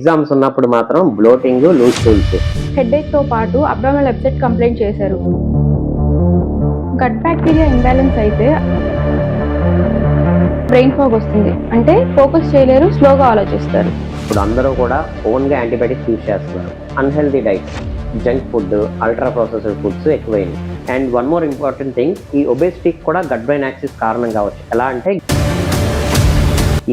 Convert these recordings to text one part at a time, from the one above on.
Exams ఉన్నప్పుడు మాత్రం bloating, loose stools. Headache తో పాటు అబ్డామినల్ అప్సెట్ కంప్లైంట్ చేశారు. గట్ బ్యాక్టీరియా ఇంబ్యాలెన్స్ అయితే బ్రెయిన్ ఫాగ్ వస్తుంది. అంటే ఫోకస్ చేయలేరు, స్లోగా ఆలోచిస్తారు. ఇప్పుడు అందరూ కూడా ఓన్గా యాంటీబయాటిక్స్ యూజ్ చేస్తున్నారు. Unhealthy diet, junk food, ultra processed foods ఎక్కువైంది. And one more important thing, ఈ ఒబేసిటీకి కూడా గట్ బ్రెయిన్ యాక్సిస్ కారణం కావచ్చు. ఎలా అంటే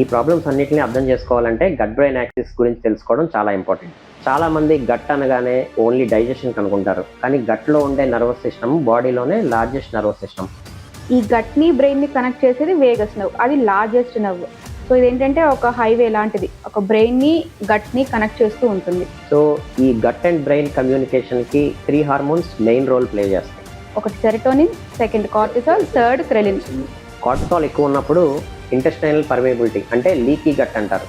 ఈ ప్రాబ్లమ్స్ అన్నిటిని అర్థం చేసుకోవాలంటే గట్ బ్రెయిన్ యాక్సిస్ గురించి తెలుసుకోవడం చాలా ఇంపార్టెంట్. చాలా మంది గట్ అనగానే ఓన్లీ డైజెషన్ కనుకుంటారు, కానీ గట్లో ఉండే నర్వస్ సిస్టమ్ బాడీలోనే లార్జెస్ట్ నర్వస్ సిస్టమ్. ఈ గట్ ని బ్రెయిన్ ని కనెక్ట్ చేసేది వేగస్ నర్వ్, అది లార్జెస్ట్ నర్వ్. సో ఇదేంటంటే ఒక హైవే లాంటిది, ఒక బ్రెయిన్ ని గట్ ని కనెక్ట్ చేస్తూ ఉంటుంది. సో ఈ గట్ అండ్ బ్రెయిన్ కమ్యూనికేషన్ కి 3 హార్మోన్స్ మెయిన్ రోల్ ప్లే చేస్తాయి. ఒకటి serotonin, second cortisol, third ghrelin. Cortisol ఎక్కువ ఉన్నప్పుడు ఇంటెస్టైనల్ పర్మేబిలిటీ అంటే లీకీ గట్ అంటారు.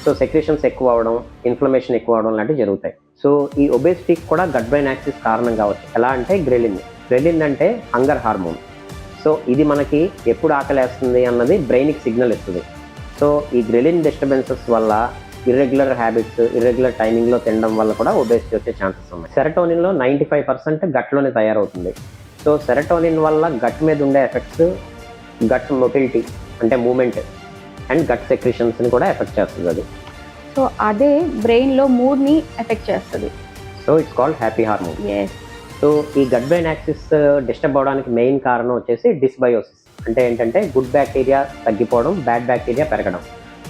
సో సెక్రేషన్స్ ఎక్కువ అవడం, ఇన్ఫ్లమేషన్ ఎక్కువ అవడం లాంటివి జరుగుతాయి. సో ఈ ఒబేసిటీకి కూడా గట్ బ్రెయిన్ యాక్సిస్ కారణం కావచ్చు. ఎలా అంటే గ్రెలిన్ అంటే హంగర్ హార్మోన్. సో ఇది మనకి ఎప్పుడు ఆకలేస్తుంది అన్నది బ్రెయిన్కి సిగ్నల్ ఇస్తుంది. సో ఈ గ్రెలిన్ డిస్టర్బెన్సెస్ వల్ల ఇర్రెగ్యులర్ హ్యాబిట్స్, ఇర్రెగ్యులర్ టైమింగ్లో తినడం వల్ల కూడా ఒబేసిటీ వచ్చే ఛాన్సెస్ ఉన్నాయి. సెరటోనిన్లో 95% గట్లోనే తయారవుతుంది. సో సెరటోనిన్ వల్ల గట్ మీద ఉండే ఎఫెక్ట్స్ గట్ మొటిలిటీ అంటే మూమెంట్ అండ్ గట్ సెక్రేషన్స్ని కూడా ఎఫెక్ట్ చేస్తుంది అది. సో అదే బ్రెయిన్లో మూడ్ని ఎఫెక్ట్ చేస్తుంది. So it's called happy hormone. Yes. So ఈ గట్ బ్రెయిన్ యాక్సిస్ డిస్టర్బ్ అవడానికి మెయిన్ కారణం వచ్చేసి డిస్బయోసిస్. అంటే ఏంటంటే గుడ్ బ్యాక్టీరియా తగ్గిపోవడం, బ్యాడ్ బ్యాక్టీరియా పెరగడం.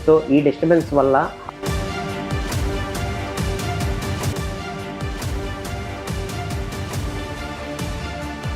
సో ఈ డిస్టర్బెన్స్ వల్ల